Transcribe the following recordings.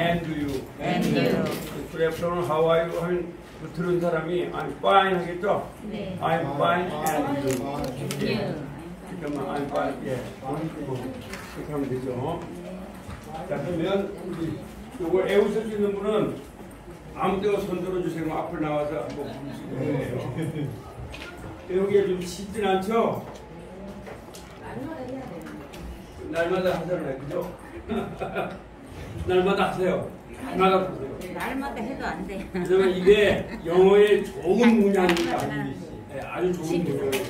And you. And you. Good afternoon, how are you? 하면 들은 사람이 I'm fine 하겠죠? 네. I'm fine and you. You. 그러면 I'm fine. 예. 그렇게 하면 되죠. 자, 그러면 이걸 외우실 수 있는 분은 아무 데나 손 들어주세요. 앞으로 나와서 한번 부르시면 돼요. 외우기가 좀 쉽진 않죠? 날마다 하잖아요. 그죠? 날마다 하세요. 날마다 하세요. 날마다 해도 안 돼. 왜냐면 이게 영어의 좋은 문양입니다. 네, 아주 좋은 문양이에요.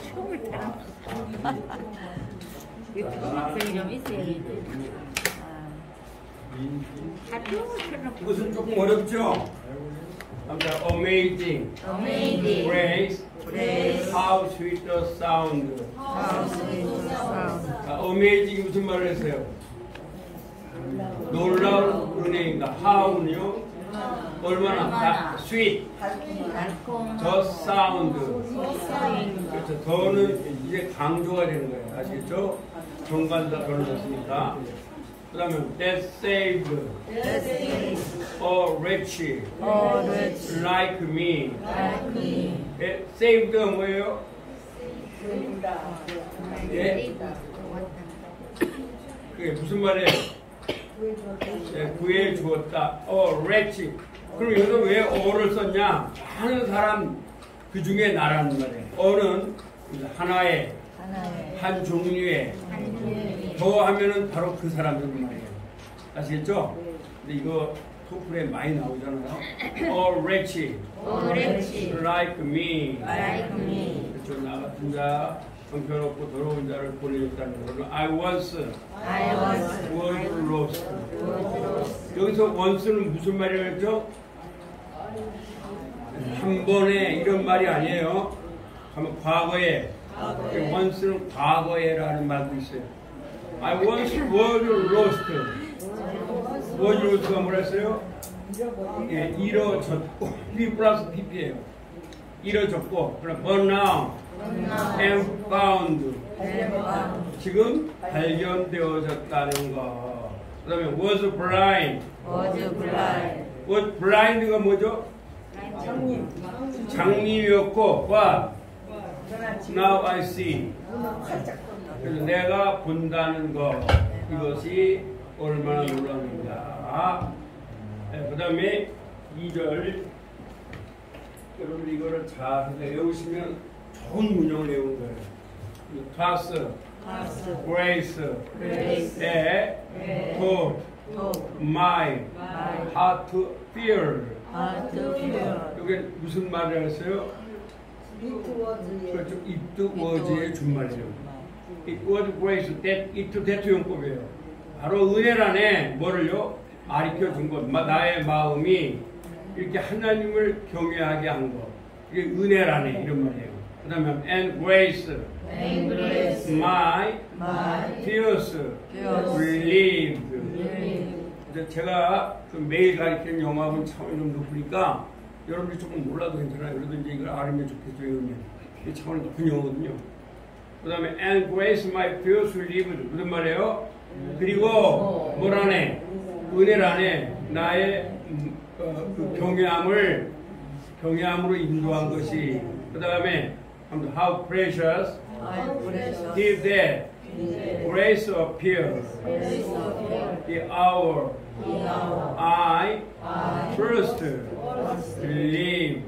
유튜브성이 좀 있어야지. 이것은 조금 어렵죠? 아무튼 amazing, Amazing. grace, Grace. how sweet the sound. How sweet the sound. amazing 무슨 말을 했어요? 놀라운 은혜입니다. how는요? 얼마나 sweet, 달콤. the sound. 소소인. 그렇죠. 더는 이제 강조가 되는 거예요. 아시겠죠? 정관사 더를 넣습니다. 그 다음에 that saved a wretch like me. saved가 뭐예요? 예? 그게 무슨 말이에요? 네, 구해 주었다. wretch. 그럼 여기서 왜 어를 썼냐? 많은 사람 그 중에 나라는 말이에요. 어는 하나의 한 종류의 더 하면은 바로 그 사람들 말이에요. 아시겠죠? 근데 이거 토플에 많이 나오잖아요. wretch like me. 그렇죠. 나 같은 자, 형편없고 더러운 자를 보내줬다는 거는 I was lost. 여기서 once는 무슨 말이라고 했죠? 한 번에 이런 말이 아니에요. 하면 과거에. once는 과거에라는 말도 있어요. I once was lost. was lost가 뭐라 했어요? 예, 잃어졌고 P 플러스 PP예요. 잃어졌고 그럼 but now am found. 지금 발견되어졌다는 거. 그 다음에 was blind. was blind가 뭐죠? 장님이었고 what? Now I see. 그래서 내가 본다는 거 이것이 얼마나 놀라운가. 그 다음에 2절 여러분 이거를 잘 외우시면 좋은 문형을 외우는 거예요. pass, grace, hope, my, heart, fear. 이게 무슨 말을 했어요? 그렇죠. it was의 준말이죠. it was grace, it 대투용법이에요. 바로 은혜란에 뭐를요? 가르쳐 준 것. 나의 마음이 이렇게 하나님을 경외하게 한 것. 이게 은혜란에 이런 말이에요. 그 다음에 and grace, my fears, relieved. 제가 그 매일 가르치는 영어학원 차원이 좀 높으니까 여러분들이 조금 몰라도 괜찮아요. 그래도 이제 이걸 알으면 좋겠죠. 이게 차원이 높은 영어거든요. 그 다음에 and grace my fears relieved. 무슨 말이에요? 그리고 뭐라네? 은혜란에 나의 그 경외함으로 인도한 것이. 그 다음에 how precious did that grace appear the hour I first believed.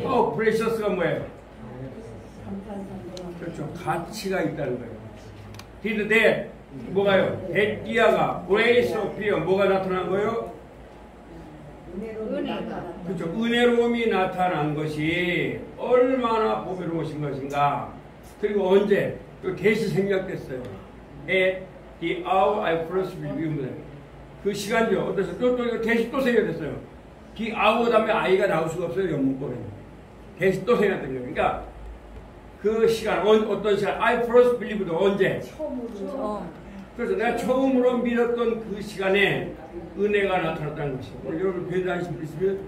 how precious가 뭐예요? 그렇죠. 가치가 있다는 거예요. did that 뭐가요? 데띠아가 grace appear 뭐가 나타난 거예요? 그렇죠. 은혜로움이 나타난 것이 얼마나 보배로우신 것인가. 그리고 언제? 그 계시 생략됐어요. At the hour I first believed. 그 시간이요. 어떠세요? 또 이거 계시 또 생략됐어요. The hour 다음에 I가 나올 수가 없어요. 영문법에는. 계시 또 생략된 거예요. 그러니까 그 시간, 어떤 시간? I first believed. 언제? 그래서 내가 처음으로 믿었던 그 시간에 은혜가 나타났다는 것이죠. 오늘 여러분 교회 다니시는 분 있으면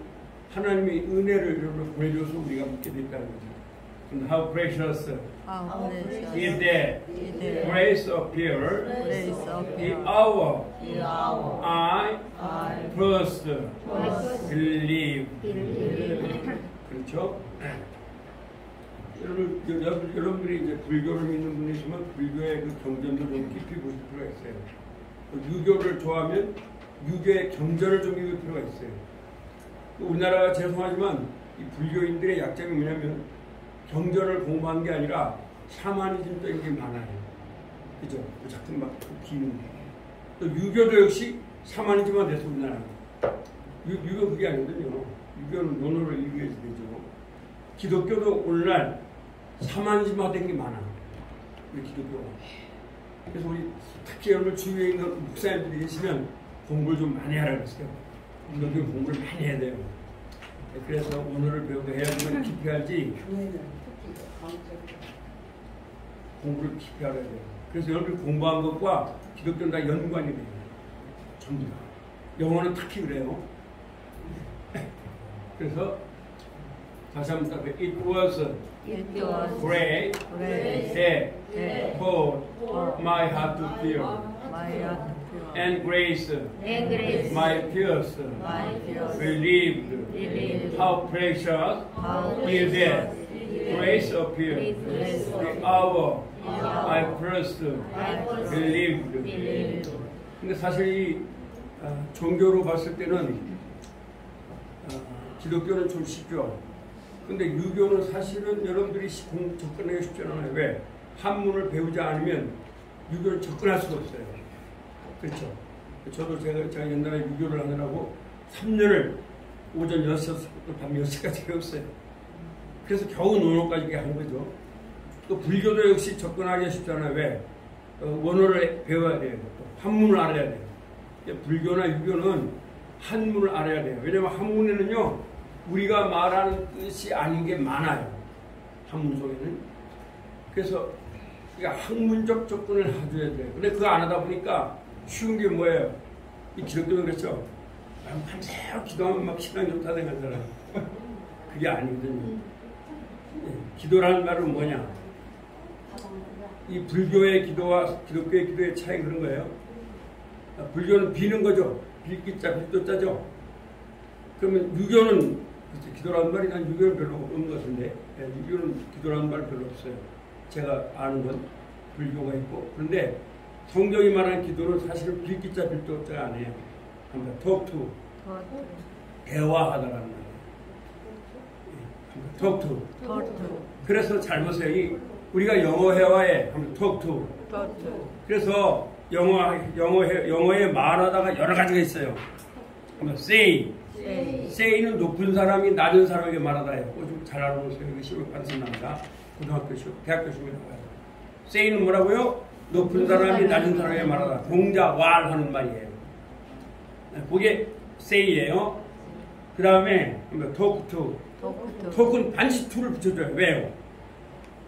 하나님의 은혜를 여러분 보내줘서 우리가 믿게 됐다는 거죠. How precious is that grace appear the hour I first believe. 그렇죠? 여러분들이 이제 불교를 믿는 분이시면 불교의 그 경전도 좀 깊이 보실 필요가 있어요. 유교를 좋아하면 유교의 경전을 좀 읽을 필요가 있어요. 우리나라가 죄송하지만 이 불교인들의 약점이 뭐냐면 경전을 공부한 게 아니라 샤머니즘적인 게 많아요. 그죠? 자꾸 막 기는. 또 유교도 역시 샤머니즘만 돼서 우리나라. 유교 그게 아니거든요. 유교는 논어를 읽어야지 되죠. 기독교도 오늘날 샤머니즘화된 게 많아. 우리 기독교가. 그래서 우리 특히 여러분 주위에 있는 목사님들이 계시면 공부를 좀 많이 하라고 했어요. 기독교 공부를 많이 해야 돼요. 그래서 오늘을 배우고 해야지만 깊이 알지. 공부를 깊이 알아야 돼요. 그래서 여러분이 공부한 것과 기독교는 다 연관이 돼요. 전부 다. 영어는 특히 그래요. 그래서 다시 한번 딱 It was great that taught my heart to fear and grace my fears believed how precious is that grace appeared the hour I first believed. 근데 사실 이 종교로 봤을 때는 기독교는 좀 쉽죠. 근데 유교는 사실은 여러분들이 접근하기 쉽지 않아요. 왜? 한문을 배우지 않으면 유교를 접근할 수가 없어요. 그렇죠? 저도 제가 옛날에 유교를 하느라고 3년을 오전 6시부터 밤 10시까지 배웠어요. 그래서 겨우 논어까지 한 거죠. 또 불교도 역시 접근하기 쉽잖아요. 왜? 원어를 배워야 돼요. 또 한문을 알아야 돼요. 불교나 유교는 한문을 알아야 돼요. 왜냐하면 한문에는요 우리가 말하는 뜻이 아닌 게 많아요. 한문 속에는. 그래서 학문적 접근을 해줘야 돼요. 근데 그거 안 하다 보니까 쉬운 게 뭐예요? 이 기독교는 그렇죠. 밤새워 기도하면 막 시간 좋다 생각하잖아요. 그게 아니거든요. 기도라는 말은 뭐냐? 이 불교의 기도와 기독교의 기도의 차이 그런 거예요. 불교는 비는 거죠. 빌기자, 빌도자죠. 그러면 유교는 기도라는 말이 난 유교는 별로 없는 것 같은데 유교는 기도라는 말 별로 없어요. 제가 아는 건 불교가 있고 그런데 성경이 말하는 기도는 사실은 빌기자, 빌도자가 아니에요. 그러니까 talk to, 대화하다라는 말이에요. talk to. 그래서 잘 보세요. 우리가 영어 회화에 하면 talk to. 그래서 영어에 말하다가 여러 가지가 있어요. 그러면 say. say는 높은 사람이 낮은 사람에게 말하다예요. 좀 잘 알아보세요. 이거 시험 반드시 나옵니다. 고등학교 시험, 대학교 시험에 나와요. say는 뭐라고요? 높은 사람이 낮은 사람에게 말하다. 동자, 왈 하는 말이에요. 그게 say예요. 그 다음에 talk to. talk은 반드시 to를 붙여줘요. 왜요?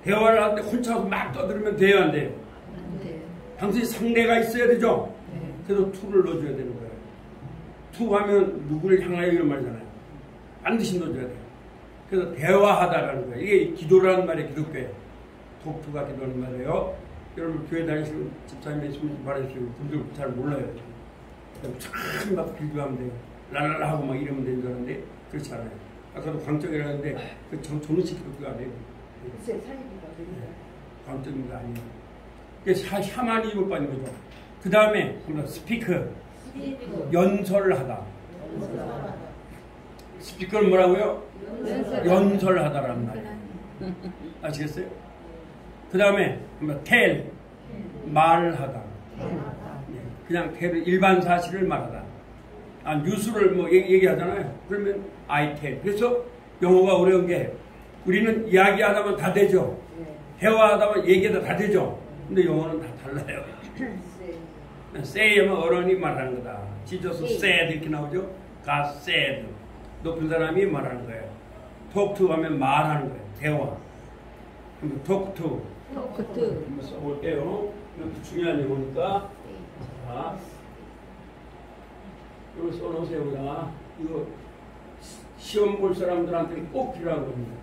대화를 하는데 혼자 막 떠들으면 돼요, 안 돼요? 당신이 상대가 있어야 되죠? 그래서 to를 넣어줘야 되는 거예요. to 하면 누구를 향하여 이런 말이잖아요. 반드시 넣어줘야 돼요. 그래서 대화하다라는 거예요. 이게 기도라는 말이에요. 기독교에. 독투가 기도라는 말이에요. 여러분 교회 다니시는 집사님이 있으면 말해주시고 분들 잘 몰라요. 참 막 비교하면 돼요. 랄랄라 하고 막 이러면 되는 줄 알았는데 그렇지 않아요. 아까도 광적이라 했는데 그 정식 기독교가 아니에요. 광적인 거 아니에요. 그게 샤머니즘을 빠진 거죠. 그 다음에 스피커. 연설하다. 스피커는 뭐라고요? 연설하다라는 말이에요. 아시겠어요? 그 다음에 tell, 말하다. 그냥 일반 사실을 말하다. 뉴스를 뭐 얘기하잖아요. 그러면 I tell. 그래서 영어가 어려운 게 우리는 이야기하다면 다 되죠. 대화하다면 얘기하다 다 되죠. 근데 영어는 다 달라요. say 하면 어른이 말하는 거다. 지저스 said 이렇게 나오죠. God said. 높은 사람이 말하는 거예요. talk to 하면 말하는 거예요. 대화. talk to. 한번 써볼게요. 이렇게 중요한 용어니까. 자, 이거 써놓으세요. 이거 시험 볼 사람들한테 꼭 필요한 겁니다.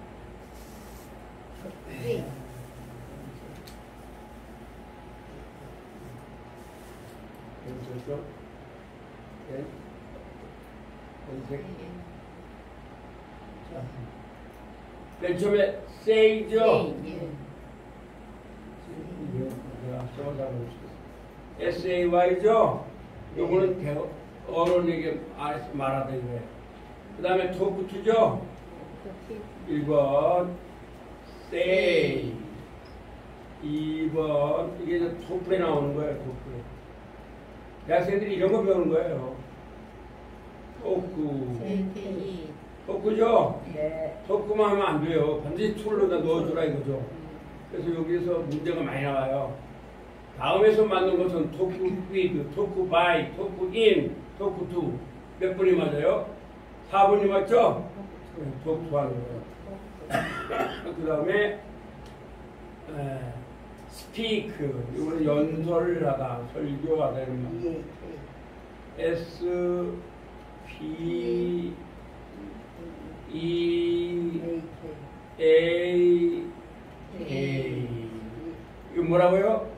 그렇죠? 네. 맨 처음에 say죠. SAY죠. 요거는 어른에게 말하다 이거예요. 그 다음에 talk to죠. 1번 say, 2번 이게 이제 토플에 나오는 거예요. 토플에. 대학생들이 이런 거 배우는 거예요. 토크. 토크죠? 네. 토크만 하면 안 돼요. 반드시 툴로다 넣어주라 이거죠. 그래서 여기서 문제가 많이 나와요. 다음에서 만든 것은 토크 with, 토크 by, 토크 in, 토크 to. 몇 번이 맞아요? 4번이 맞죠? 토크 하는 거예요. 그 다음에 speak, 이거는 연설을 하다, 설교하다 이런 말. S, P, E, A, A. 이거 뭐라고요?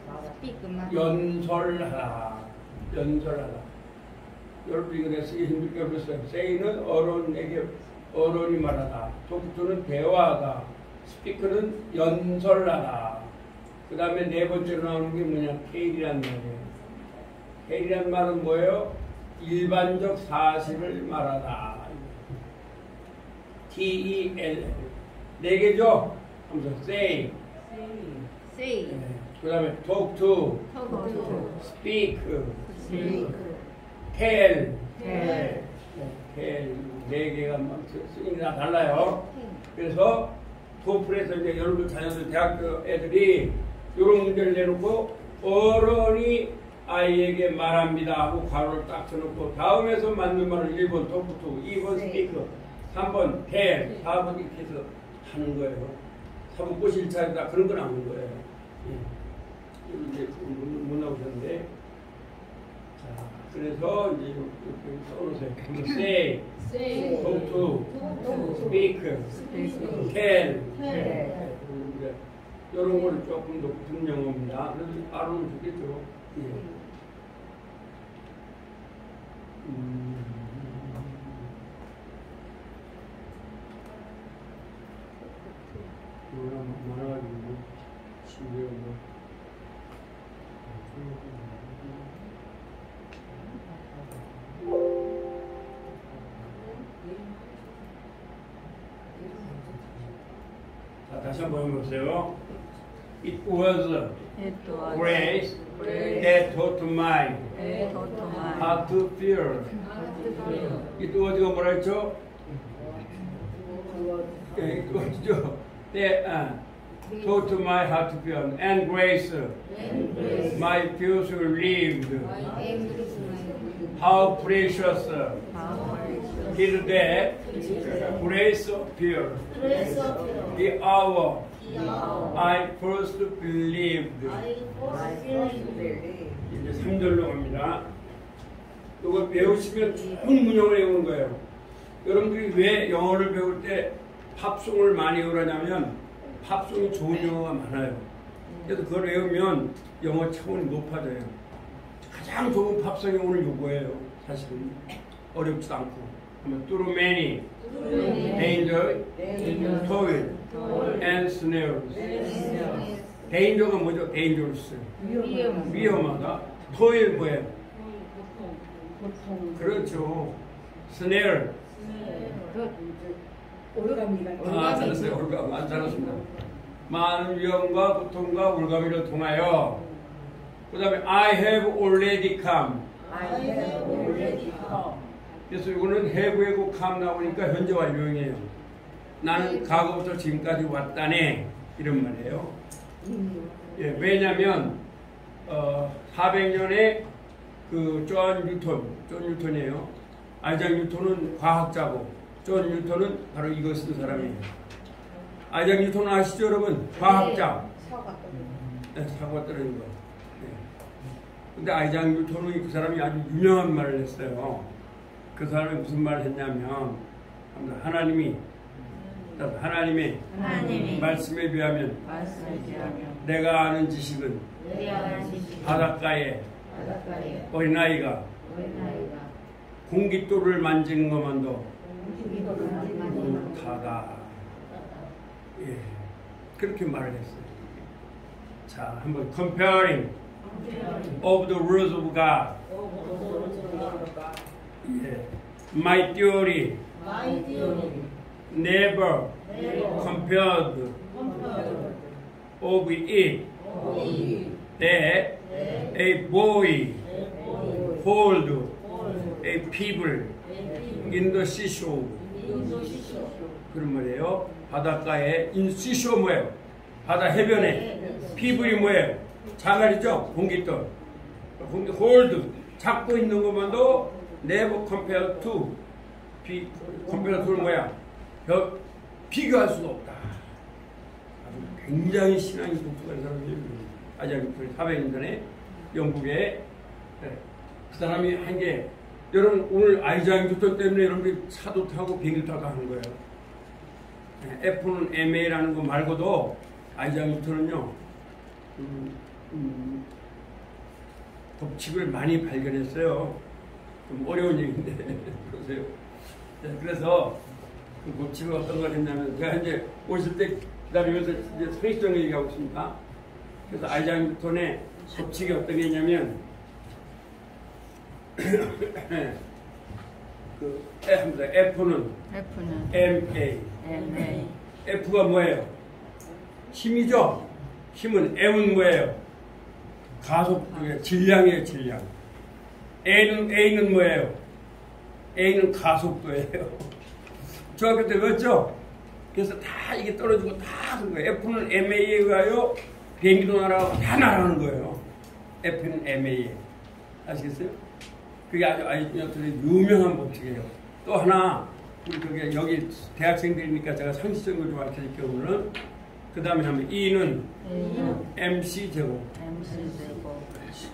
연설하다. 연설하다. 여러분 이거 내가 쓰기 힘들게 그랬어요. say는 어른에게 어른이 말하다. 토크는 대화하다. 스피커는 연설하다. 그 다음에 네 번째로 나오는 게 뭐냐? 테일이란 말이에요. 테일이란 말은 뭐예요? 일반적 사실을 말하다. T-E-L. 네 개죠? 하면서 say. Say. 그 다음에 talk to. Talk to. speak. Speak. tell. Tell. tell. 네 개가 막 쓰임이 다 달라요. 그래서 토플에서 이제 여러분 자녀들 대학교 애들이 이런 문제를 내놓고 어른이 아이에게 말합니다 하고 괄호를 딱 써놓고 다음에서 맞는 말을 1번 토크2, 2번 스피크, 3번 텔, 4번 이렇게 해서 하는 거예요. 4번 꼬실 차례다 그런 건 안 하는 거예요. 예. 이제 못 나오셨는데 자 그래서 이제 이렇게 써놓으세요. say, talk to, speak, tell. 이런 걸 조금 높은 영어입니다. 그래서 알아보면 좋겠죠. 예. 많아가지고 집에 오고. 자, 다시 한번 해보세요. It was grace that taught my heart to fear. It was가 뭐라 했죠? It was죠. That taught my heart to fear. And grace, my fears relieved. How precious did that grace appear. The hour I first believed. 이제 3절로 갑니다. 이거 배우시면 좋은 문형을 외우는 거예요. 여러분들이 왜 영어를 배울 때 팝송을 많이 외우냐면 팝송이 좋은 영어가 많아요. 그래서 그걸 외우면 영어 차원이 높아져요. 가장 좋은 팝송이 오늘 요거예요. 사실은 어렵지도 않고. Through many danger, toil, and snares. danger가 뭐죠? dangerous. 위험하다. toil 뭐예요? 그렇죠. snare. 아, 잘했어요. 올감. 안 잘했습니다. 많은 위험과 고통과 올가미를 통하여. 그 다음에 I have already come. 그래서 이거는 have하고 come 나오니까 현재 완료형이에요. 나는 과거부터 지금까지 왔다네. 이런 말이에요. 예, 왜냐면 400년에 그 존 뉴턴이에요. 아이작 뉴턴은 과학자고 존 뉴턴은 바로 이거 쓴 사람이에요. 아이작 뉴턴 아시죠, 여러분? 과학자. 네, 사고가 떨어진 거. 네. 근데 아이작 뉴턴은 그 사람이 아주 유명한 말을 했어요. 그 사람이 무슨 말을 했냐면 하나님의 말씀에 비하면 내가 아는 지식은 바닷가에 어린아이가 공깃돌을 만지는 것만도 못하다. 예, 그렇게 말을 했어요. 자, 한번 comparing of the words of God. 예, my theory never compared of it that a boy hold a pebble in the seashore. 그런 말이에요. 바닷가에 seashore 뭐예요? 바다 해변에 피블이 뭐예요? 자갈이죠? 공깃돌. hold 잡고 있는 것만도 never compared to compared to는 뭐야? 비교할 수가 없다. 아주 굉장히 신앙이 독특한 사람이에요. 아이자크 400년 전에 영국에 그 사람이 한 게 여러분 오늘 아이자크 뉴턴 때문에 여러분들이 차도 타고 비행기 타고 하는 거예요. F는 MA라는 거 말고도 아이자크 뉴턴은요 법칙을 많이 발견했어요. 좀 어려운 얘기인데 보세요. 그래서 그 법칙을 어떤 걸 했냐면 제가 이제 오실 때 기다리면서 이제 상식적인 얘기하고 있습니다. 그래서 아이자크 뉴턴의 법칙이 어떤 게 있냐면 그 F는 MA. F가 뭐예요? 힘이죠? 힘은 M은 뭐예요? 가속도의 질량이에요, 질량. A는 뭐예요? A는 가속도예요. 중학교 때 배웠죠? 그래서 다 이게 떨어지고 다 하는 거예요. F는 MA에 의하여 비행기도 날아가고 다 날아가는 거예요. F는 MA에. 아시겠어요? 그게 아주 유명한 법칙이에요. 또 하나, 우리 여기 대학생들이니까 제가 상식적으로 좀 알려드릴게요, 오늘은. 그 다음에 하면 E는 MC 제곱.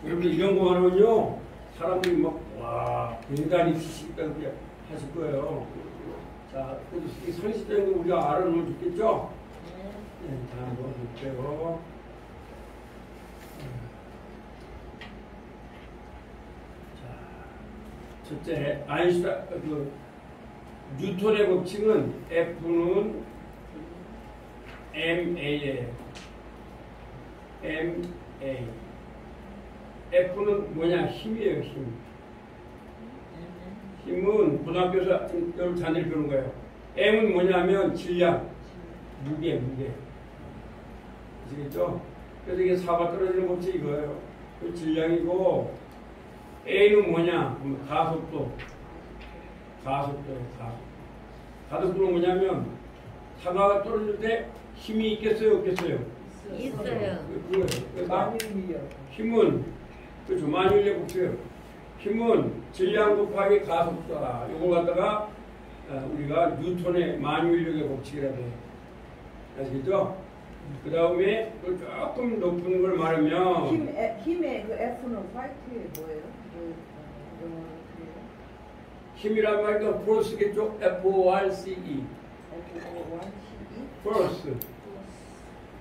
여러분, 이런 거 하면요, 사람들이 막, 와, 굉장히 지식있다고 하실 거예요. 자, 이 상식적인 거 우리가 알아놓으면 좋겠죠? 네, 자, 한번 볼게요. 첫째, 뉴턴의 법칙은 F는 MA예요. MA. F는 뭐냐? 힘이에요, 힘. 힘은 고등학교에서 여러분 자녀를 배우는 거예요. M은 뭐냐면 질량, 무게. 아시겠죠? 그래서 이게 4가 떨어지는 법칙이 이거예요. 그 질량이고, A는 뭐냐? 가속도. 가속도예요, 가속도는 뭐냐면, 사과가 떨어질 때 힘이 있겠어요, 없겠어요? 있어요. 만유인력. 힘은, 그렇죠, 만유인력 복수예요. 힘은 질량 곱하기 가속도다. 이걸 갖다가 우리가 뉴턴의 만유인력의 법칙이라고 해요. 아시겠죠? 그 다음에 조금 높은 걸 말하면 힘의 그 F는 화이트에 뭐예요? 힘이란 말이가 force겠죠? F-O-R-C-E. force.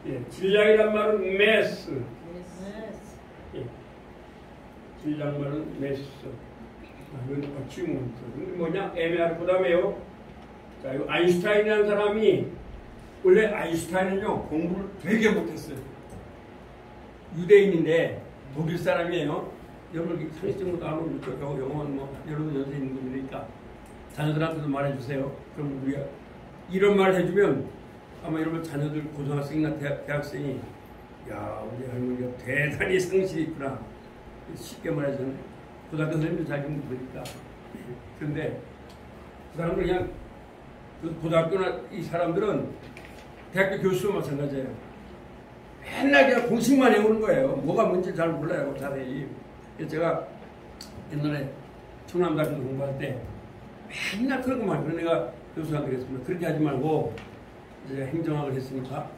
예, 질량이란 말은 mass. 예, 질량 말은 mass. 이건 어치면 뭐냐? MR. 그 다음에요. 자, 이 아인슈타인이라는 사람이 원래 아인슈타인은요 공부를 되게 못했어요. 유대인인데 독일 사람이에요. 여러분 상식적으로도 안 오고 영어는 뭐 여러분 연세 있는 분이니까 자녀들한테도 말해주세요. 그럼 우리가 이런 말 해주면 아마 여러분 자녀들 고등학생이나 대학생이 야 우리 할머니가 대단히 상식이 있구나 쉽게 말해서는 고등학교 선생님도 잘 좀 모르니까 그런데 그 사람들 그냥 그 고등학교나 이 사람들은 대학교 교수도 마찬가지예요. 맨날 그냥 공식만 해오는 거예요. 뭐가 뭔지 잘 몰라요. 자세히. 그래서 제가 옛날에 충남대학교 공부할 때 맨날 그런 것만 그래서 내가 교수한테 그랬습니다. 그렇게 하지 말고 이제 행정학을 했으니까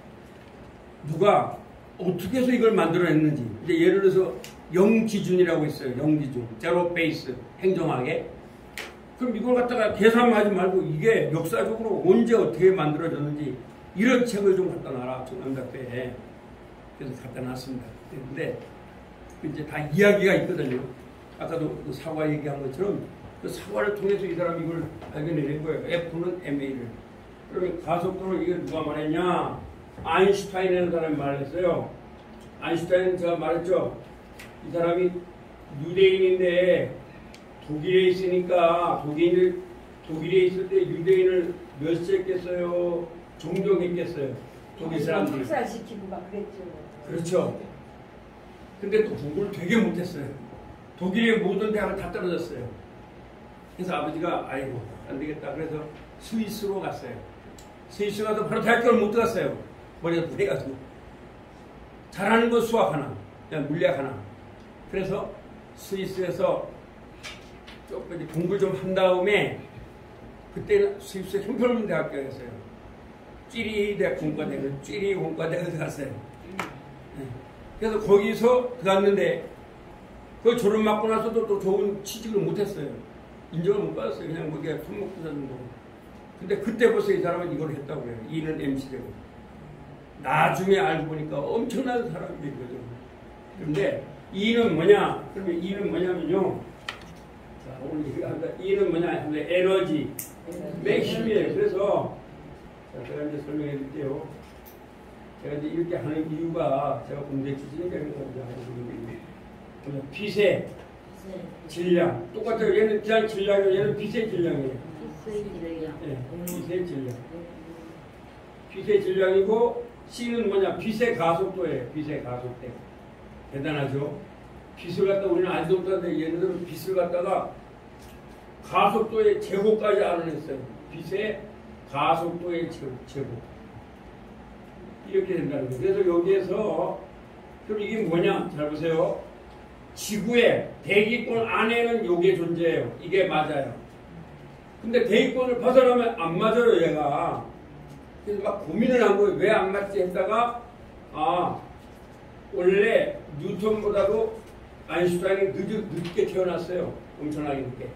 누가 어떻게 해서 이걸 만들어냈는지 이제 예를 들어서 영기준이라고 있어요. 영기준. 제로 베이스 행정학에 그럼 이걸 갖다가 계산하지 말고 이게 역사적으로 언제 어떻게 만들어졌는지 이런 책을 좀 갖다 놔라. 충남대학교에. 그래서 갖다 놨습니다. 근데 이제 다 이야기가 있거든요. 아까도 그 사과 얘기한 것처럼 그 사과를 통해서 이 사람이 이걸 발견해낸 거예요. F는 ma를. 그러면 가속도를 이게 누가 말했냐? 아인슈타인이라는 사람이 말했어요. 아인슈타인은 제가 말했죠. 이 사람이 유대인인데 독일에 있으니까 독일에 있을 때 유대인을 멸시했겠어요? 존경했겠어요? 독일 사람들이. 학살시키고 막 그랬죠. 그렇죠. 근데 또 공부를 되게 못했어요. 독일의 모든 대학을 다 떨어졌어요. 그래서 아버지가 아이고 안 되겠다. 그래서 스위스로 갔어요. 스위스 가서 바로 대학교를 못 들어갔어요. 머리가 부해가지고. 잘하는 건 수학 하나, 그냥 물리학 하나. 그래서 스위스에서 조금 공부를 좀 한 다음에 그때는 스위스 형편없는 대학교였어요. 찌리 대학 공과대학을 찌리 공과대학을 들어갔어요. 네. 그래서 거기서 들어갔는데 그 졸업 맞고 나서도 또 좋은 취직을 못했어요. 인정을 못 받았어요. 그냥 뭐 그게 손목부사 정도. 근데 그때 벌써 이 사람은 이걸 했다고 그래요. E는 MC제곱. 나중에 알고 보니까 엄청난 사람이 거죠. 그런데 E는 뭐냐? 그러면 E는 뭐냐면요. 자, 오늘 얘기합니다. E는 뭐냐? 하면 에너지, 맥힘이에요. 그래서 자, 제가 이제 설명해 드릴게요. 제가 이제 이렇게 하는 이유가 제가 공대 출신이니까 이런 거 이제 하는 거예요. 빛의 질량. 똑같아요. 얘는 그냥 질량이에요. 얘는 빛의 질량이에요. 네, 빛의 질량. 빛의 질량이고 C는 뭐냐? 빛의 가속도예요. 빛의 가속도. 대단하죠? 빛을 갖다 우리는 알도 못하는데 얘네들은 빛을 갖다가 가속도의 제곱까지 알아냈어요. 빛의 가속도의 제곱. 이렇게 된다는 거예요. 그래서 여기에서 그럼 이게 뭐냐? 잘 보세요. 지구의 대기권 안에는 요게 존재해요. 이게 맞아요. 근데 대기권을 벗어나면 안 맞아요, 얘가. 그래서 막 고민을 한 거예요. 왜 안 맞지 했다가, 원래 뉴턴보다도 아인슈타인이 늦게 태어났어요. 엄청나게 늦게.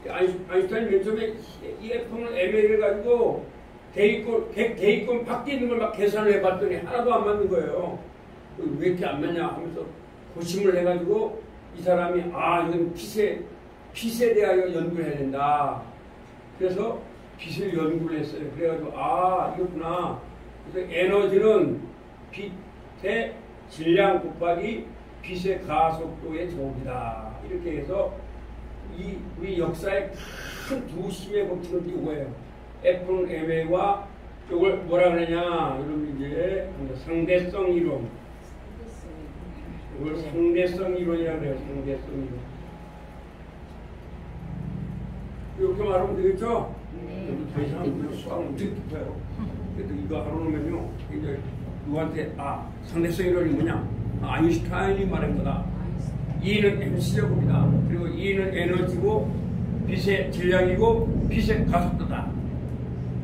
아인슈타인이 맨 처음에 이 F는 ML을 가지고 대기권 밖에 있는 걸 막 계산을 해봤더니 하나도 안 맞는 거예요. 왜 이렇게 안 맞냐 하면서 고심을 해가지고 이 사람이 이건 빛에 대하여 연구를 해야 된다. 그래서 빛을 연구를 했어요. 그래가지고 이거구나. 그래서 에너지는 빛의 질량 곱하기 빛의 가속도의 제곱이다. 이렇게 해서 우리 역사의 큰 두 심의 법칙은 이거예요. F는 MA와 이걸 뭐라 그러냐? 여러분 이제 상대성 이론. 이걸 상대성 이론이라고 해요. 상대성 이론. 이렇게 말하면 되겠죠? 더 이상 수학은 엄청 깊어요. 그래도 이거 하러 오면요, 이제 누구한테 상대성 이론이 뭐냐? 아인슈타인이 말한 거다. E는 mc제곱이다. 그리고 E는 에너지고 빛의 질량이고 빛의 가속도다.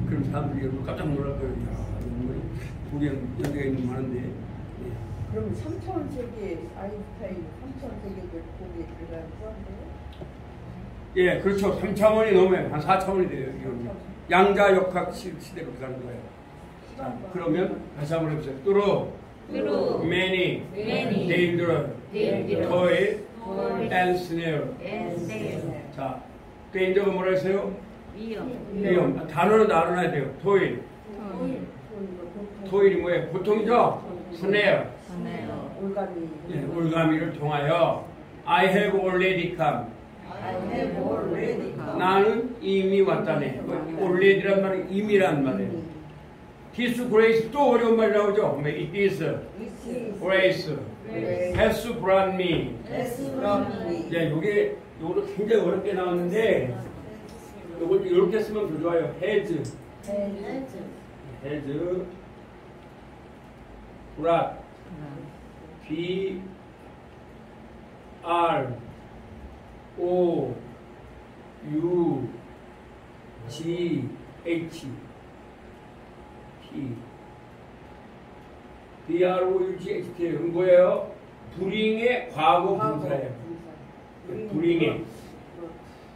그럼 사람들이 여러분 깜짝 놀랄 거예요. 우리랑 연계가 있는 거 많은데. 그럼 3차원 세계 아인슈타인 3차원 세계들 거기에 들어가는 거예요? 예, 그렇죠. 3차원이 넘어요. 한 4차원이 돼요. 양자역학 시대로 가는 거예요. 자, 그러면 다시 한번 해보세요. through many dangerous toil and snare. 자, danger가 뭐라 했어요? 위험. 단어는 알아놔야 돼요. toil. toil이 뭐예요? 보통이죠? snare. 올가미. 예, 올가미를 통하여 I have already come. 나는 이미 왔다네. already란 말은 이미란 말이에요. His grace 또 어려운 말이 나오죠. It is grace has brought me. 요거 굉장히 어렵게 나왔는데 요걸 이렇게 쓰면 더 좋아요. has brought B R O U G H T B R O U G H T 그럼 뭐예요? 브링의 과거 분사예요.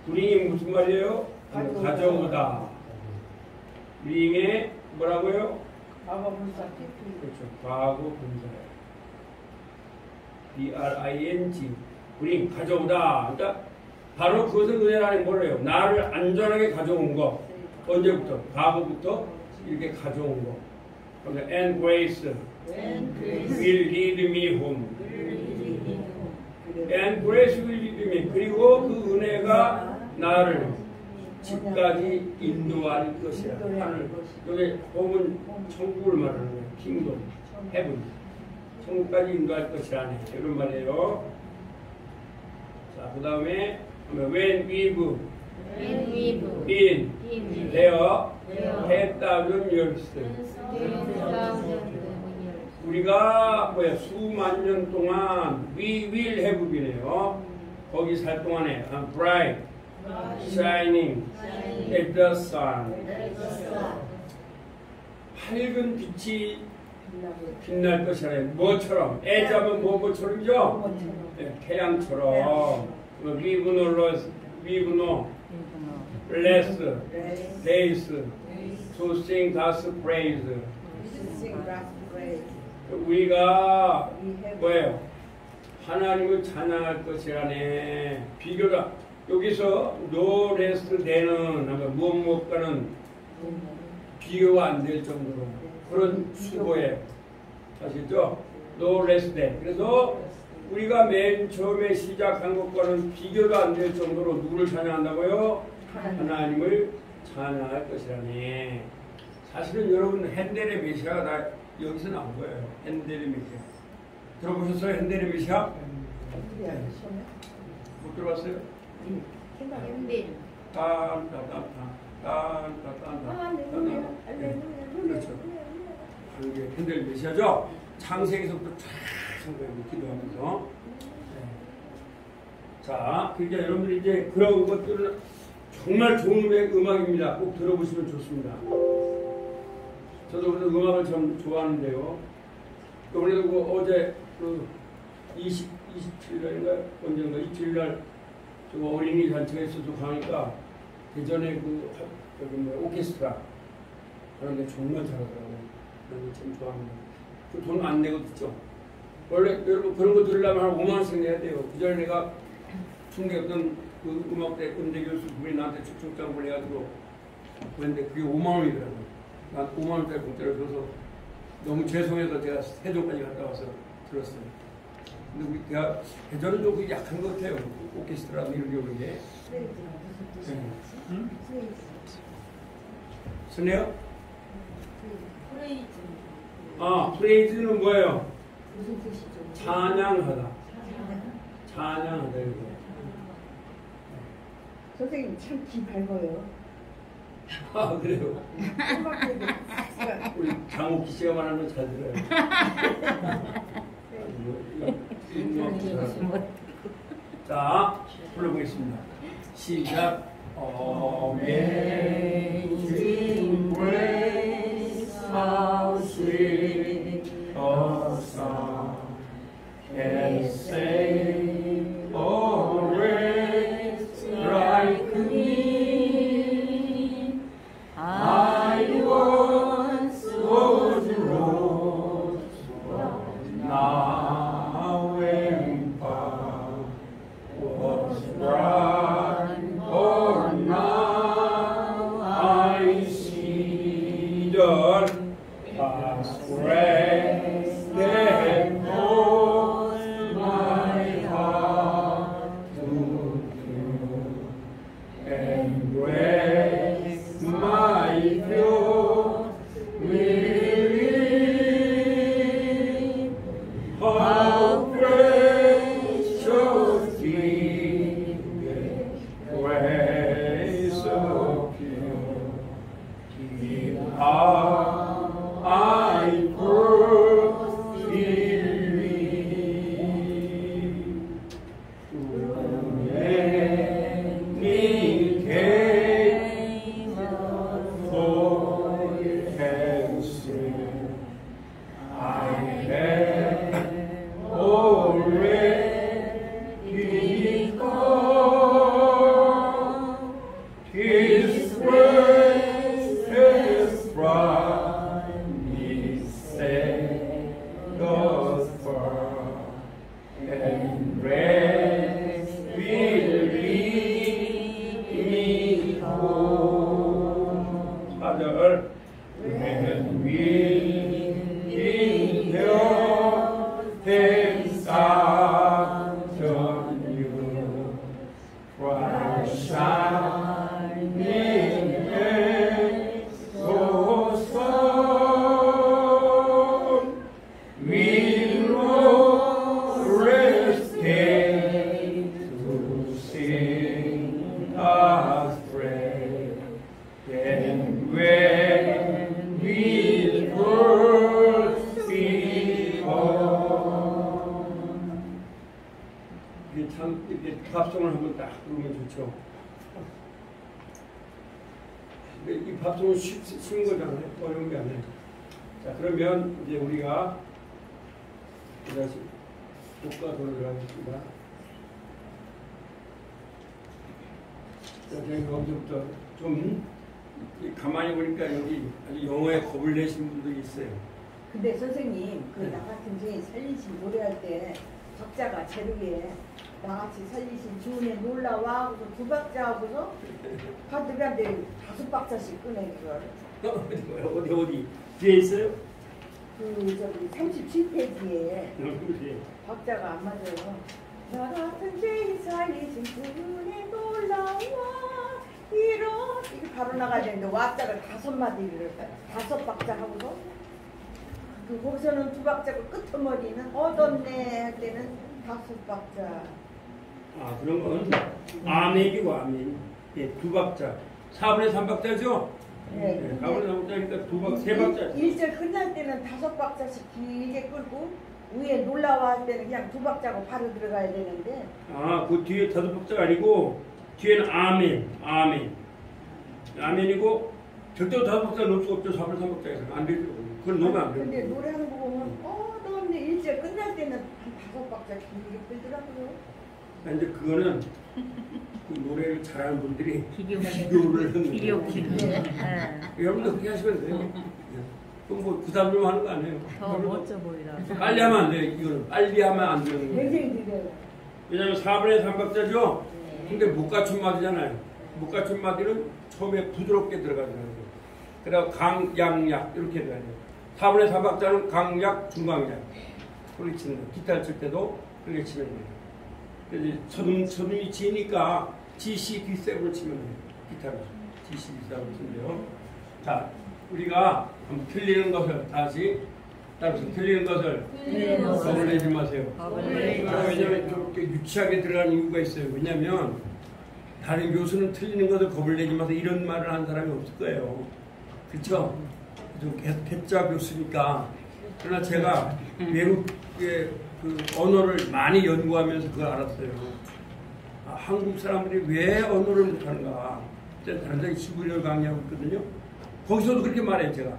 브링이 무슨 말이에요? 가져오다. 브링의 뭐라고요? 과거 분사 TP. 그렇죠. 과거 분사예요. B R I N G 브링 가져오다. 그러니까 바로 그것은 은혜라는 뭐래요? 나를 안전하게 가져온 거. 언제부터? 과거부터 이렇게 가져온 거. 그러니까 and grace will lead me home. And grace will lead me. 그리고 그 은혜가 나를 집까지 인도할 것이라. 하늘. 여기 홈은 천국을 말하는 거예요. 킹덤, 헤븐. 천국까지 인도할 것이라네. 이런 말이에요. 자, 그 다음에 when we've been there 10,000 years. 우리가 뭐야 수만 년 동안 we will have been이에요. 거기 살 동안에 bright, shining as the sun. 밝은 빛이 빛날 것이라요. 뭐처럼? 애자면 뭐처럼이죠? 네, 태양처럼. we've no less days to sing God's praise. 우리가 뭐예요? 하나님을 찬양할 것이라네. 비교가 여기서 no less 되는 무엇과는 비교가 안 될 정도로 그런 수고예요. 아시죠? no less than. 그래서 우리가 맨 처음에 시작한 것과는 비교가 안 될 정도로 누구를 찬양한다고요? 하나님을 찬양할 것이라네. 사실은 여러분 핸델의 메시아가 다 여기서 나온 거예요. 핸델의 메시아. 들어보셨어요? 핸델의 메시아? 못 들어봤어요? 그렇죠. 이게 핸델 메시아죠? 창세기서부터 쫙 한 거예요. 기도하면서. 자, 그러니까 여러분들이 이제 그런 것들은 정말 좋은 음악입니다. 꼭 들어보시면 좋습니다. 저도 그래서 음악을 참 좋아하는데요. 이번에도 그 어제 그 27일인가 언젠가 27일날 어린이 잔치가 있어서 가니까 대전에 그 여기 뭐 오케스트라 하는데 정말 잘하더라고요. 그런 거 참 좋아합니다. 그 돈 안 내고 듣죠. 원래 여러분 그런 거 들으려면 한 5만 원씩 내야 돼요. 그 전에 내가 충격했던 그 음악대 음대 교수 그분이 나한테 초청장을 해가지고 그런데 그게 5만 원이더라고요. 난 5만 원짜리 공짜로 줘서 너무 죄송해서 제가 세종까지 갔다 와서 들었어요. 근데 우리 제가 대전은 좀 약한 것 같아요. 오케스트라 이런 게 오는 게. 스네어? 프레이즈는 뭐예요? 무슨 뜻이죠? 찬양하다. 찬양하다 이거. 선생님 참 기 밝아요. 아 그래요? 우리 장옥기 씨가 말하는 건 잘 들어요. 자, 불러보겠습니다. 시작. Amazing grace, how sweet the sound can save a wretch like me. I once was lost, but now am found. Was blind, but now I see. Past grace that holds my heart to you, and grace my pure relief. How precious is the grace of you. Give up, I first believe. To let me us pray. And when we first be born. 이게 참, 이렇게 밥송을 한번 딱 부르면 좋죠. 근데 이 밥송은 쉬운 거잖아요. 어려운 게 아니에요. 자, 그러면 이제 우리가 다시 교과서로 들어가겠습니다. 자, 제가 언제부터 좀 가만히 보니까 여기 아주 영어에 겁을 내신 분들이 있어요. 근데 선생님, 그 나 같은 제 살리신 노래할 때 박자가 제르게 나같이 살리신 주은에 놀라와 하고서 두 박자 하고서 가드한테 다섯 박자씩 꺼내 그걸. 어디 뒤에 있어요? 그 저기 37페이지에 박자가 안 맞아요. 나 같은 죄인 살리신 주은에 놀라와 이렇게 바로 나가야 되는데 와자를 다섯 마디를 다섯 박자 하고서 그 거기서는 두 박자고 끝머리는 얻었네 할 때는 다섯 박자. 아, 그런 건 아멘이고 아멘. 예, 두 박자. 4분의 3박자죠? 네. 네, 4분의 3박자니까 두 박자, 세 박자. 1절 끝날 때는 다섯 박자씩 길게 끌고 위에 놀라와 할 때는 그냥 두 박자고 바로 들어가야 되는데. 아, 그 뒤에 다섯 박자가 아니고 뒤에는 아멘, 아멘. 아멘이고 절대로 다섯 박자 넣을 수가 없죠. 4분의 3박자에서 안 되죠. 그건 넣으면 안 돼요. 근데 노래하는 거 보면 너무 1절 끝날 때는 한 다섯 박자 길게 끌더라고요. 이제 그거는 그 노래를 잘하는 분들이 기교를 하는 거예요. 여러분도 그렇게 하시면 돼요. 그럼 뭐 부담 좀 하는 거 아니에요. 더 멋져 보이라. 빨리 하면 안 돼요. 이거는 빨리 하면 안 되는 거예요. 굉장히 느려요. 왜냐면 4분의 3박자죠. 근데 못 갖춘 마디잖아요. 못 갖춘 마디는 처음에 부드럽게 들어가잖아요. 그래서 강, 양, 약 이렇게 돼야 돼요. 4분의 3박자는 강, 약, 중강, 약 그렇게 치는 거예요. 기타를 칠 때도 그렇게 치면 돼요. 그래서 서둠이 지니까 G, C, D7을 치면 돼요. 기타로 G, C, D7을 치는데요. 자, 우리가 한번 틀리는 것을 다시 따라서 틀리는 것을 겁을 내지 마세요. 왜냐하면 좀 이렇게 유치하게 들어가는 이유가 있어요. 왜냐하면 다른 교수는 틀리는 것을 겁을 내지 마세요. 이런 말을 하는 사람이 없을 거예요. 그렇죠? 좀 개짜 교수니까. 그러나 제가 외국의 그 언어를 많이 연구하면서 그걸 알았어요. 아, 한국 사람들이 왜 언어를 못하는가. 제가 다른 데서 히브리어를 강의하고 있거든요. 거기서도 그렇게 말해요, 제가.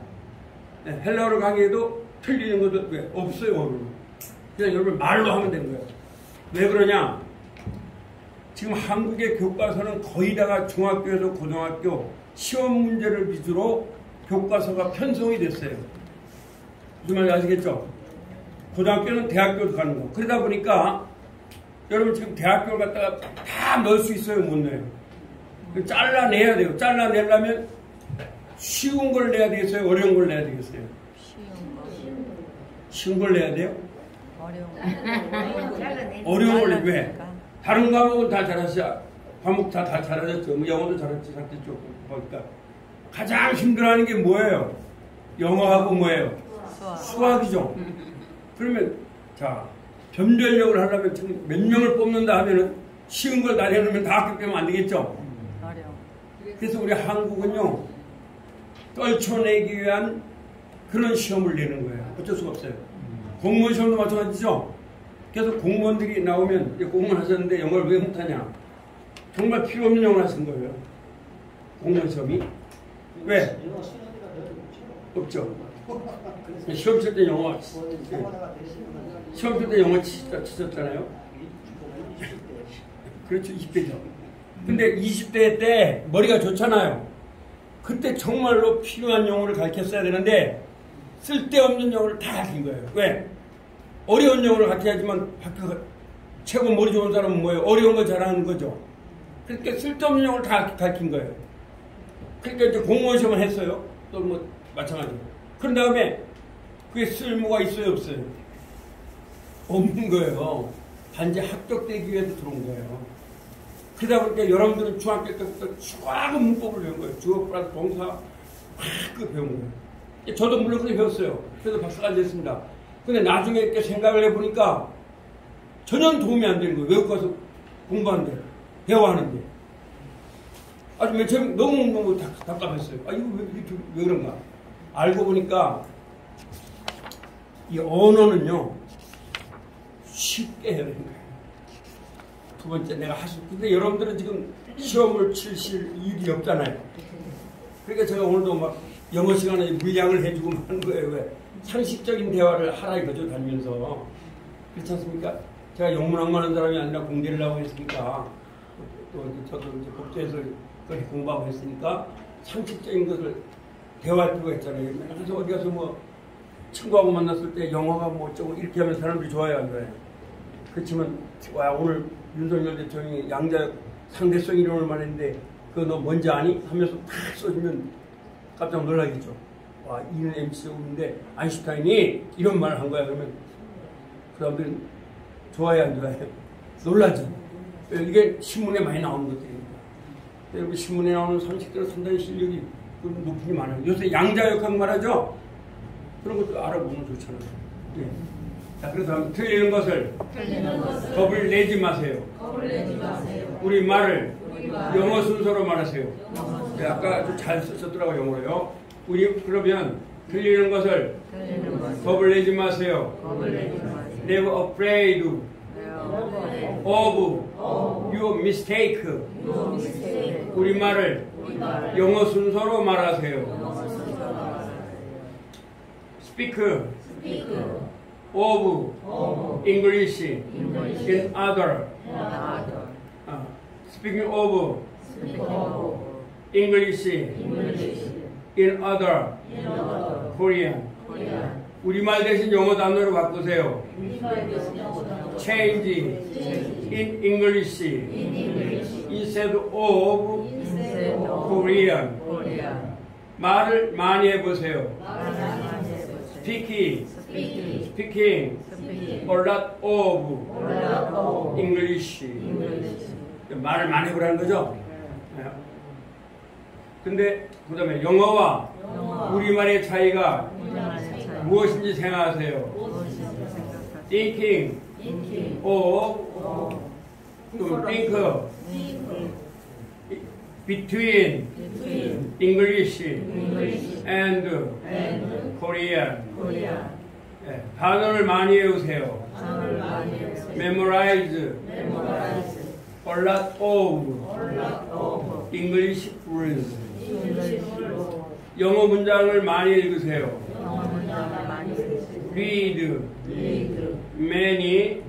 네, 헬라어를 강의해도 틀리는 것도 왜 없어요, 언어로. 그냥 여러분 말로 하면 되는 거예요. 왜 그러냐? 지금 한국의 교과서는 거의 다가 중학교에서 고등학교 시험 문제를 위주로 교과서가 편성이 됐어요. 무슨 말인지 아시겠죠? 고등학교는 대학교도 가는 거. 그러다 보니까 여러분 지금 대학교를 갖다가 다 넣을 수 있어요? 못 넣어요? 잘라내야 돼요. 잘라내려면 쉬운 걸 내야 되겠어요? 어려운 걸 내야 되겠어요? 쉬운 걸 내야 돼요? 어려운 걸 왜? 다른 과목은 다 잘하시죠. 과목 다 잘하셨죠. 뭐 영어도 잘하셨죠. 그러니까 가장 힘들어하는 게 뭐예요? 영어하고 뭐예요? 수학이죠. 그러면 자 변별력을 하려면 지금 몇 명을 뽑는다 하면은 쉬운 걸 다 내놓으면 다 합격되면 안 되겠죠. 그래서 우리 한국은요 떨쳐내기 위한 그런 시험을 내는 거예요. 어쩔 수가 없어요. 공무원 시험도 마찬가지죠. 그래서 공무원들이 나오면 공무원 하셨는데 영어를 왜 못하냐? 정말 필요 없는 영어를 하신 거예요. 공무원 시험이. 왜? 없죠. 시험 칠 때 영어 시험 칠 때 영어 치셨잖아요. 그렇죠. 20대죠. 근데 20대 때 머리가 좋잖아요. 그때 정말로 필요한 용어를 가르쳤어야 되는데 쓸데없는 용어를 다 가르친 거예요. 왜? 어려운 용어를 가르쳐야지만 최고 머리 좋은 사람은 뭐예요? 어려운 걸 잘하는 거죠. 그러니까 쓸데없는 용어를 다 가르친 거예요. 그러니까 이제 공무원 시험을 했어요. 또 뭐 마찬가지로. 그런 다음에 그게 쓸모가 있어요? 없어요? 없는 거예요. 단지 합격되기 위해서 들어온 거예요. 그러다 보니까 여러분들은 중학교 때부터 수학은 문법을 배운 거예요. 주어 플러스 동사 그 배운 거예요. 저도 물론 그렇게 배웠어요. 그래서 박사가 됐습니다. 근데 나중에 이렇게 생각을 해보니까 전혀 도움이 안 되는 거예요. 외국 가서 공부하는데 배워하는데 아주 맨 처음에 너무 답답했어요. 아, 이거 왜 그런가? 알고 보니까 이 언어는요, 쉽게 해야 되는 거예요. 두 번째, 내가 근데 여러분들은 지금 시험을 치실 일이 없잖아요. 그러니까 제가 오늘도 막 영어 시간에 물량을 해주고 하는 거예요. 왜? 상식적인 대화를 하라 이거죠, 다니면서. 그렇지 않습니까? 제가 영문학만 하는 사람이 아니라 공대를 하고 했으니까, 또 저도 이제 국제에서 공부하고 했으니까, 상식적인 것을 대화할 필요가 있잖아요. 그래서 어디 가서 뭐, 친구하고 만났을 때 영어가 뭐 어쩌고 이렇게 하면 사람들이 좋아요, 안 좋아요? 그렇지만, 와, 오늘 윤석열 대통령이 양자역 상대성 이론을 말했는데, 그거 너 뭔지 아니? 하면서 탁 써주면 깜짝 놀라겠죠. 와, 이는 MC가 오는데 아인슈타인이 이런 말을 한 거야. 그러면 그 사람들은 좋아해, 안 좋아해? 놀라죠. 이게 신문에 많이 나오는 것들입니다. 여러분, 신문에 나오는 상식들은 상당히 실력이 높은 게 많아요. 요새 양자역학 말하죠? 그런 것도 알아보면 좋잖아요. 예. 자, 그래서 한번 틀리는 것을 겁을 내지 마세요. 우리 말을 영어 순서로 말하세요. 네, 아까 아주 잘 쓰셨더라고요, 영어로요. 우리 그러면 틀리는 것을 겁을 내지 마세요. Never afraid of your mistake. 우리 말을 영어 순서로 말하세요. Speak of English in other. Speaking of English in other Korean. 우리말 대신 영어 단어로 바꾸세요. Change in English instead of Korean. 말을 많이 해보세요. Speaking a lot of English. 말을 많이 해보라는 거죠. 근데 그 다음에 영어와 우리말의 차이가 무엇인지 생각하세요. Thinking of think between English and Korean. 네, 단어를 많이 외우세요. Memorize a lot of English words. 영어 문장을 많이 읽으세요. Read many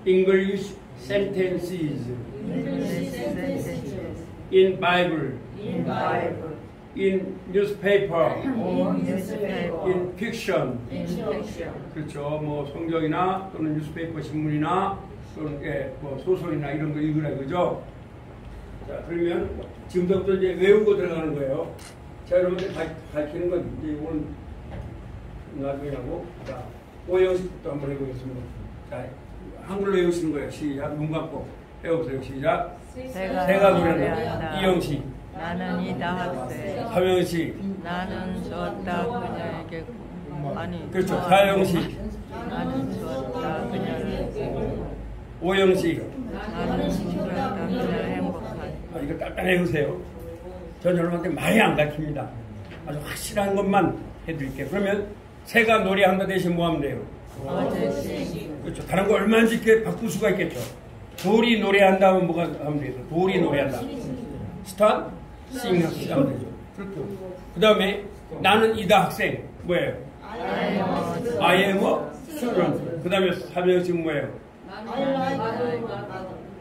English sentences in Bible, in newspaper, in fiction. 그렇죠. 뭐 성경이나 또는 뉴스페이퍼 신문이나 또는 뭐 소설이나 이런 거 읽으라 그죠. 자, 그러면 지금부터 이제 외우고 들어가는 거예요. 제가 여러분들 밝히는 건 이제 오늘 나중에 하고, 자, 5형식부터 한번 해보겠습니다. 자, 한글로 외우시는 거예요. 시작. 눈 감고 해보세요. 시작. 새가 노래한다. 2형식. 나는 이다 학생. 3형식. 나는 주었다 그녀에게. 아니. 그렇죠. 4형식. 나는 주었다 그녀에게. 5형식. 나는 주었다 그녀를 행복하게. 아, 이거 딱딱 해보세요. 전 여러분한테 많이 안 가르칩니다. 아주 확실한 것만 해드릴게요. 그러면 새가 노래한다 대신 뭐 하면 돼요? 그렇죠. 다른 거 얼마든지 이렇게 바꿀 수가 있겠죠. 돌이 노래한다 하면 뭐가 하면 되겠어? 돌이 노래한다. Start singing 하면 되죠. 그렇죠. 그 다음에 나는 이다 학생. 뭐예요? I am a student. 그 다음에 3형식 뭐예요?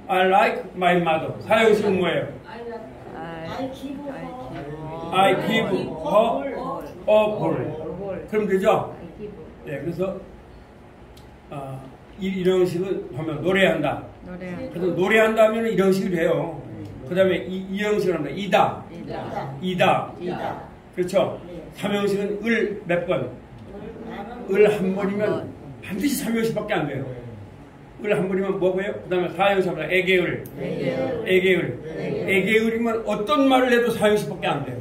I like my mother. 4형식 뭐예요? I give her a ball. 그럼 되죠? 네, 그래서 이런 식은 하면 노래한다. 그래서 노래한다 하면 이런 식이 돼요. 그 다음에 이 형식을 합니다. 이다. 그렇죠? 3형식은 을 몇 번? 을 한 번이면 반드시 3형식밖에 안 돼요. 을 한 번이면 뭐고요? 그 다음에 4형식 합니다. 애게을. 애게을이면 어떤 말을 해도 4형식밖에 안 돼요.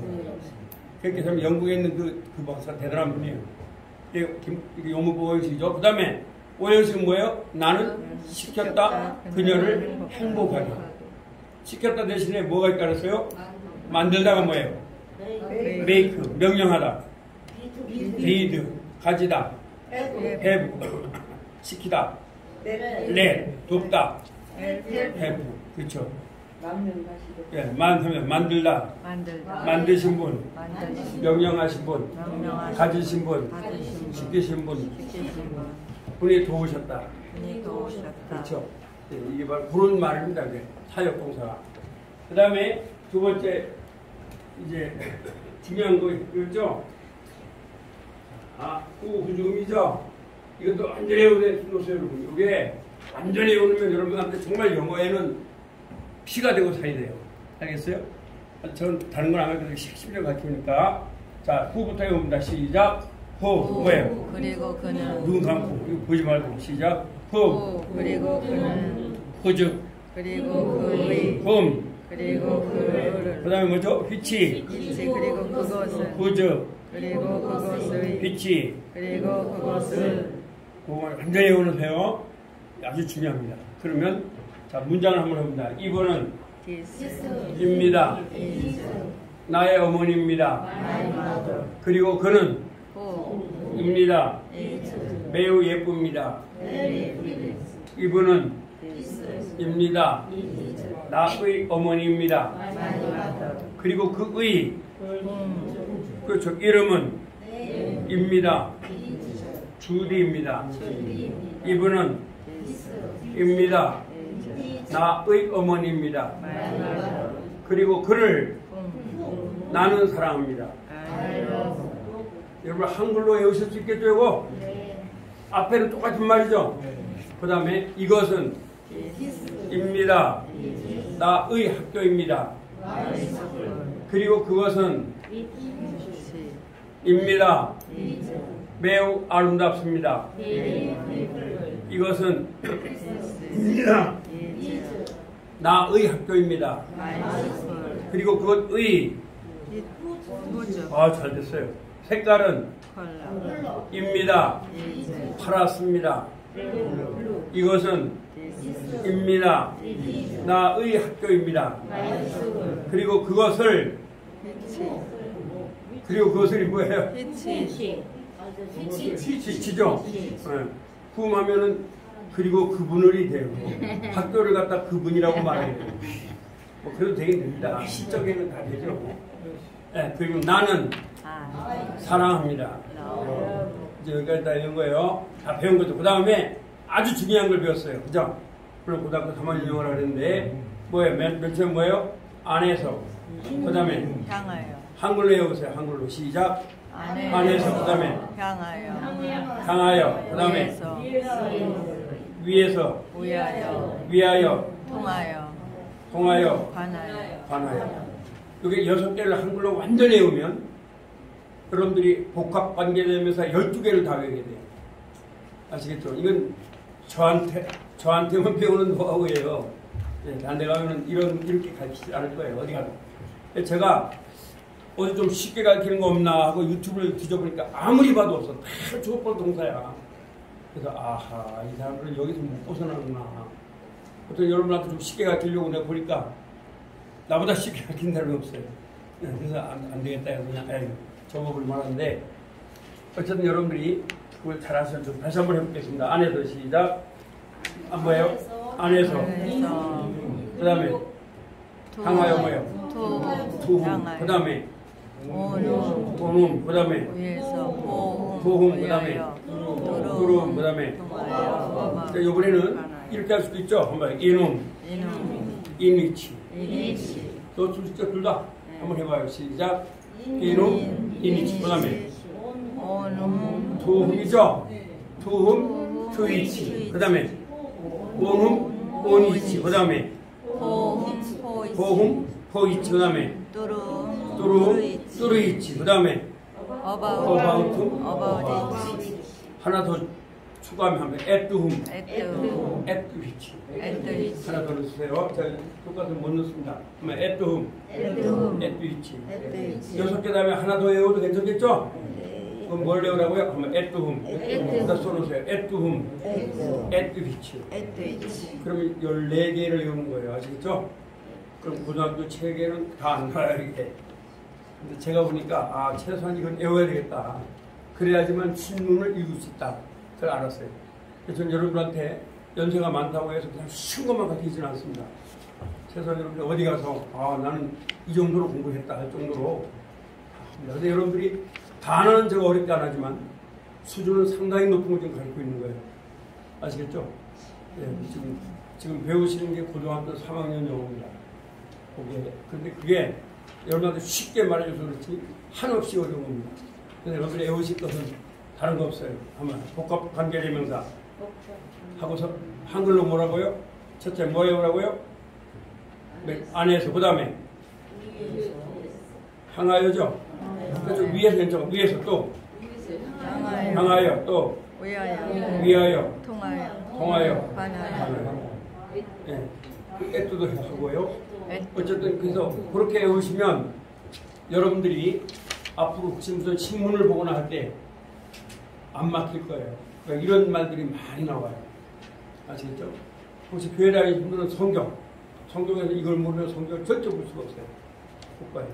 그렇게 하면 영국에 있는 그 박사 대단한 분이에요. 이게 영문법 5형식이죠. 그 다음에 5형식은 뭐예요? 나는 시켰다 그녀를 행복하게. 시켰다 대신에 뭐가 있다랬어요? 만들다가 뭐예요? 메이크, 명령하다. 비드, 가지다. have, 시키다. let, 돕다. have, 그렇죠. 예, 만들다. 만드신 분, 명령하신 분, 가지신 분, 시키신 분, 분이 도우셨다. 그렇죠. 예, 이게 바로 그런 말입니다. 사역동사가. 그 다음에 두 번째 이제 중요한 거 그렇죠. 후주음이죠. 이것도 완전히 외우세요, 여러분. 이게 완전히 외우면 여러분한테 정말 영어에는 피가 되고 살이 돼요. 알겠어요? 전 다른 건 안 해도 실력 가르치니까. 자, 후부터 외웁니다. 시작. 후, 뭐예요? 그리고 그는 눈 감고, 이거 보지 말고. 시작. 후, 그리고 그는 후즉, 그리고 그의 그리고 그를 그 다음에 뭐죠? 휘치, 그리고 그것은 후즉, 그리고 그것의 휘치. 그리고 그것을 그거 완전히 외우세요. 아주 중요합니다. 그러면 자, 문장을 한번 해봅니다. 이분은 입니다. 나의 어머니입니다. 그리고 그는 입니다. 매우 예쁩니다. 이분은 입니다. 나의 어머니입니다. 그리고 그의 그렇죠. 이름은 입니다. 주디입니다. 이분은 입니다. 나의 어머니입니다. 그리고 그를 나는 사랑합니다. 여러분 한글로 외우실 수 있겠죠? 이거? 앞에는 똑같은 말이죠? 그 다음에 이것은 입니다. 나의 학교입니다. 그리고 그것은 입니다. 매우 아름답습니다. 이것은 입니다. 나의 학교입니다. 그리고 그것의 잘 됐어요. 색깔은 입니다. 파랗습니다. 이것은 입니다. 나의 학교입니다. 그리고 그것을 뭐예요? 히치죠. 후음하면은 그리고 그분을이 돼요. 학교를 갖다 그분이라고 말해요. 뭐 그래도 되긴 됩니다. 시적에는 다 되죠. 네, 그리고 나는 사랑합니다. 이제 여기까지 다 배운 거예요. 다 배운 거죠. 그 다음에 아주 중요한 걸 배웠어요. 그죠? 그럼 고등학교 3월 유형을 하는데 뭐예요? 맨 처음 뭐예요? 안에서. 그 다음에 한글로 해보세요. 한글로 시작. 안에서. 그 다음에 향하여. 그 다음에 위에서. 위하여. 통하여. 관하여. 이게 6개를 한글로 완전히 외우면 여러분들이 복합관계대명사 12개를 다 외우게 돼요. 아시겠죠? 이건 저한테만 배우는 노하우예요. 네, 다른 데 가면은 이렇게 가르치지 않을 거예요. 어디 가도. 제가 어디 좀 쉽게 가르치는 거 없나 하고 유튜브를 뒤져보니까 아무리 봐도 없어. 다 주어법 동사야. 그래서 아하, 이 사람들은 여기서 못 벗어나는구나. 어떤 여러분한테 좀 쉽게 가르치려고 내가 보니까 나보다 쉽게 가르친 사람이 없어요. 그래서 안 되겠다 해서 그냥 접어볼 만한데 어쨌든 여러분들이 그걸 잘 하셔서 좀 다시 한번 해보겠습니다. 안에서 시작. 뭐예요? 안에서. 그 다음에 향하여 뭐예요? 투흠. 그 다음에 도눔. 그 다음에 도흠. 그 다음에 두룸. 그 다음에 이번에는 이렇게 할 수도 있죠. 한번 이눔. 인위치. 또 둘 다 한번 해봐요. 시작. 이눔. 인위치. 그 다음에 투흠이죠. 투흠. 투이치. 그 다음에 오흠. 온이치. 그 다음에 보흠. 포이치. 그 다음에 뚜룸. 뚜루이치. 그 다음에 어바우트. 하나 더 추가하면 하면 애뚜흠. 애뚜히치. 하나 더 넣으세요. 자, 똑같은 못 넣습니다. 그러면 애뚜흠. 애뚜히치. 6개 다음에 하나 더 외워도 괜찮겠죠? 그럼 뭘 외우라고요? 그러면 애뚜흠. 여기다 써놓으세요. 애뚜흠. 애뚜히치. 그러면 14개를 외우는 거예요. 아시겠죠? 그럼 고등학교 책에는 다 안 나와요, 이게. 근데 제가 보니까, 최소한 이건 외워야 되겠다. 그래야지만 신문을 읽을 수 있다. 그걸 알았어요. 그래서 저는 여러분들한테 연세가 많다고 해서 그냥 쉬운 것만 가르치지는 않습니다. 최소한 여러분들 어디 가서, 나는 이 정도로 공부했다 할 정도로. 근데 여러분들이 단어는 제가 어렵게 안 하지만 수준은 상당히 높은 걸 지금 가르치고 있는 거예요. 아시겠죠? 지금 배우시는 게 고등학교 3학년 영어입니다. 그런데 그게 여러분한테 쉽게 말해줘서 그렇지 한없이 어려운 겁니다. 그래서 여러분들이 외우실 것은 다른 거 없어요. 한번 복합 관계대명사 하고서 한글로 뭐라고요? 첫째 뭐 외우라고요? 안에서 그 다음에 향하여죠? 그래서 위에서 연장 위에서 또 향하여 또 위하여 통하여 관하여 애도도 하고요. 어쨌든 그래서 그렇게 외우시면 여러분들이 앞으로 혹시 무슨 신문을 보거나 할 때 안 막힐 거예요. 그러니까 이런 말들이 많이 나와요. 아시겠죠? 혹시 교회 다니시는 분은 성경에서 이걸 모르면 성경을 절대 볼 수가 없어요. 못 봐요.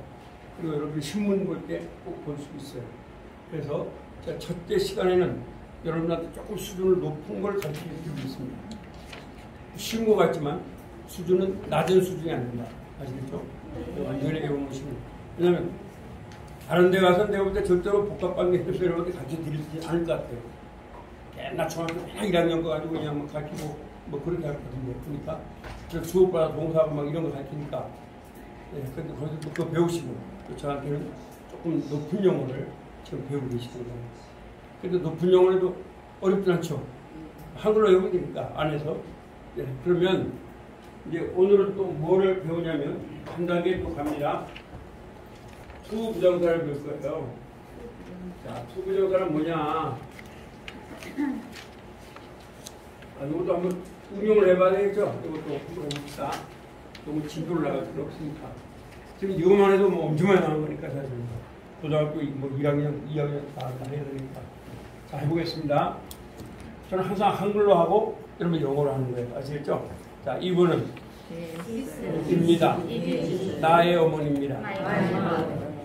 그리고 여러분이 신문 볼 때 꼭 볼 수 있어요. 그래서 제가 첫째 시간에는 여러분한테 조금 수준을 높은 걸 가르치고 있습니다. 쉬운 것 같지만 수준은 낮은 수준이 아닙니다. 아시겠죠? 완전히 외워놓으시면. 왜냐하면 다른 데 가서 내가 볼 때 절대로 복합관계에서 여러분한테 가르쳐드리지 않을 것 같아요. 맨날 중학교 맨날 1학년 거 가지고 그냥 뭐 가르치고 뭐 그렇게 할 거거든요. 그러니까 주어보다 동사하고 막 이런 거 가르치니까 근데 거기서 그거 배우시고 또 저한테는 조금 높은 영어를 지금 배우고 계시는 거예요. 근데 높은 영어에도 어렵진 않죠. 한글로 외우면 되니까 안에서. 그러면 이제 오늘은 또 뭐를 배우냐면 한 단계 또 갑니다. 투부정사를 배울 거예요. 자, 투부정사는 뭐냐? 이것도 한번 응용을 해봐야 되겠죠? 이것도 한번 해봅시다. 너무 진도를 나갈 필요 없으니까. 지금 이것만 해도 뭐 엄청 많이 나오는 거니까 사실. 고등학교 뭐 1학년, 2학년 다 해야 되니까. 자, 해보겠습니다. 저는 항상 한글로 하고 여러분 영어로 하는 거예요. 아시겠죠? 자, 이분은 입니다. 나의 어머니입니다.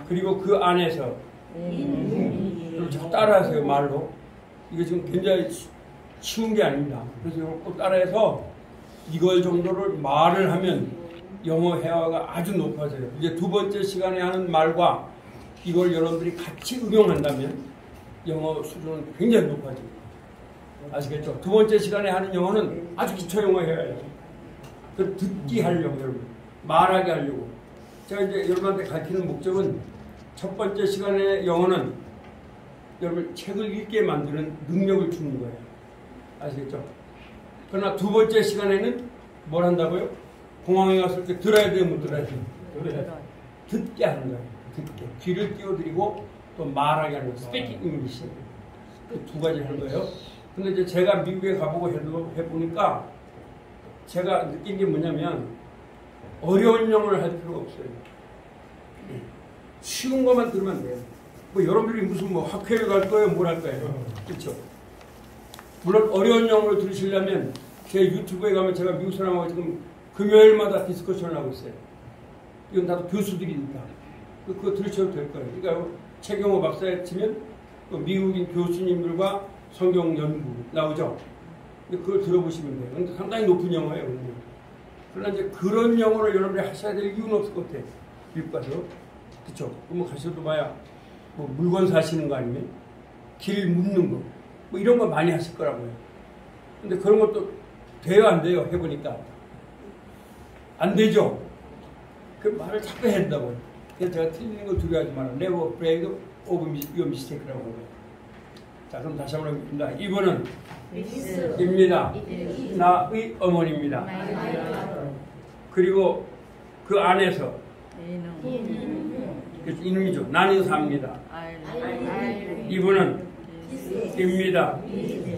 그리고 그 안에서 여러분 자꾸 따라하세요. 말로. 이게 지금 굉장히 쉬운 게 아닙니다. 그래서 여러분 꼭 따라해서 이걸 정도를 말을 하면 영어 회화가 아주 높아져요. 이제 두 번째 시간에 하는 말과 이걸 여러분들이 같이 응용한다면 영어 수준은 굉장히 높아져요. 아시겠죠? 두 번째 시간에 하는 영어는 아주 기초 영어 해야죠. 그 듣기 하려고 여러분. 말하게 하려고. 제가 이제 여러분한테 가르치는 목적은 첫 번째 시간에 영어는 여러분 책을 읽게 만드는 능력을 주는 거예요. 아시겠죠? 그러나 두 번째 시간에는 뭘 한다고요? 공항에 갔을 때 들어야 돼요? 못 들어야 돼요? 듣게 하는 거예요. 듣게. 귀를 띄워드리고 또 말하게 하는 거예요. 스피킹 잉글리시. 그 두 가지 하는 거예요. 근데 이제 제가 미국에 가보고 해보니까 제가 느낀 게 뭐냐면 어려운 영어를 할 필요가 없어요. 쉬운 것만 들으면 돼요. 뭐 여러분들이 무슨 뭐 학회를 갈 거예요? 뭘 할 거예요? 그렇죠? 물론 어려운 영어를 들으시려면 제 유튜브에 가면 제가 미국 사람하고 지금 금요일마다 디스커션을 하고 있어요. 이건 다들 교수들이니까. 그거 들으셔도 될 거예요. 그러니까 최경호 박사에 치면 또 미국인 교수님들과 성경 연구 나오죠. 근데 그걸 들어보시면 돼요. 근데 상당히 높은 영어예요. 그러나 이제 그런 영어를 여러분이 하셔야 될 이유는 없을 것 같아요. 미국 가서. 그쵸? 그럼 가셔도 봐야 뭐 물건 사시는 거 아니면 길 묻는 거. 뭐 이런 거 많이 하실 거라고요. 근데 그런 것도 돼요, 안 돼요? 해보니까. 안 되죠? 그 말을 자꾸 해야 된다고요. 그래서 제가 틀리는 걸 두려워하지 말아요. Never break of your mistake라고 해요. 자, 그럼 다시 한번 해보겠습니다. 이분은 입니다. 나의 어머니입니다. 그리고 그 안에서 이놈이죠. 나는 삽니다. 이분은 입니다.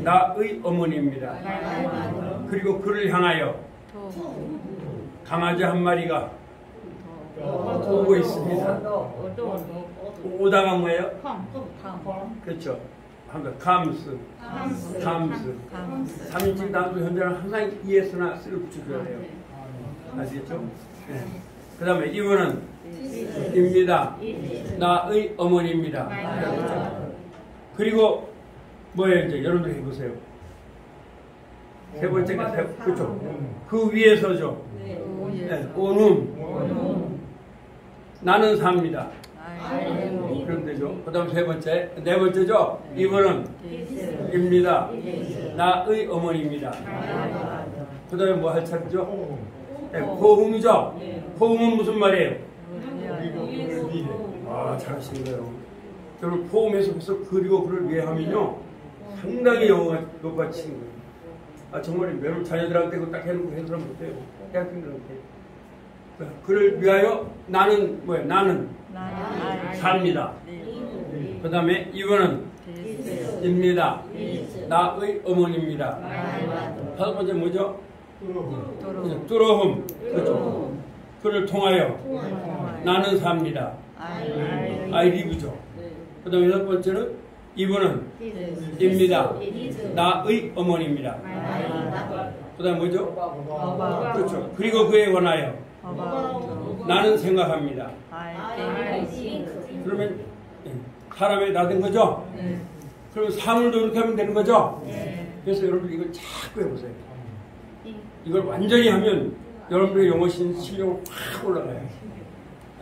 나의 어머니입니다. 그리고 그를 향하여 강아지 한 마리가 오고 있습니다. 오다가 뭐예요? 그렇죠. comes. 3인칭 단수 현재는 항상 es나 s를 붙여줘야 돼요. 아시겠죠? 네. 그 다음에 이분은 입니다. 나의 어머니입니다. 그리고 뭐예요? 이제 여러분들 해보세요. 세 번째가 그렇죠. 그 위에서죠. 네, 오눔. 나는 삽니다. 그럼 되죠. 그 다음 세 번째, 네 번째죠. 이분은 입니다. 나의 어머니입니다. 그 다음에 뭐 할 차례죠? 네, 포음이죠. 포음은 무슨 말이에요? 아, 잘하시는 거예요. 여러분 포음에서 그리고 그를 위해 하면요 상당히 영어가 높아지는 거예요. 아, 정말 여러분 자녀들한테 그거 딱 해놓고 해서 못해요. 대학생들한테 그를 위하여 나는 뭐예요? 나는 삽니다. 그 다음에 이분은 입니다. 나의 어머니입니다. 다섯 번째 뭐죠? 뚜러움. 그렇죠. 그를 통하여 나는 삽니다. 아이리브죠. 그 다음에 여섯 번째는 이분은 입니다. 나의 어머니입니다. 그 다음에 뭐죠? 그렇죠. 그리고 그에 관하여 나는 생각합니다. 그러면 사람에 다 된 거죠? 그러면 사물도 이렇게 하면 되는 거죠? 그래서 여러분들 이걸 자꾸 해보세요. 이걸 완전히 하면 여러분들의 영어 실력이 확 올라가요.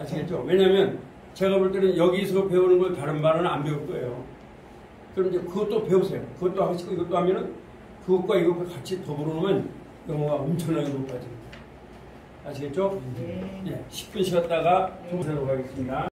아시겠죠? 왜냐하면 제가 볼 때는 여기서 배우는 걸 다른 반은 안 배울 거예요. 그럼 이제 그것도 배우세요. 그것도 하시고 이것도 하면은 그것과 이것과 같이 더불어 놓으면 영어가 엄청나게 높아집니다. 아시겠죠? 네. 10분 쉬었다가 좀 하도록 하겠습니다.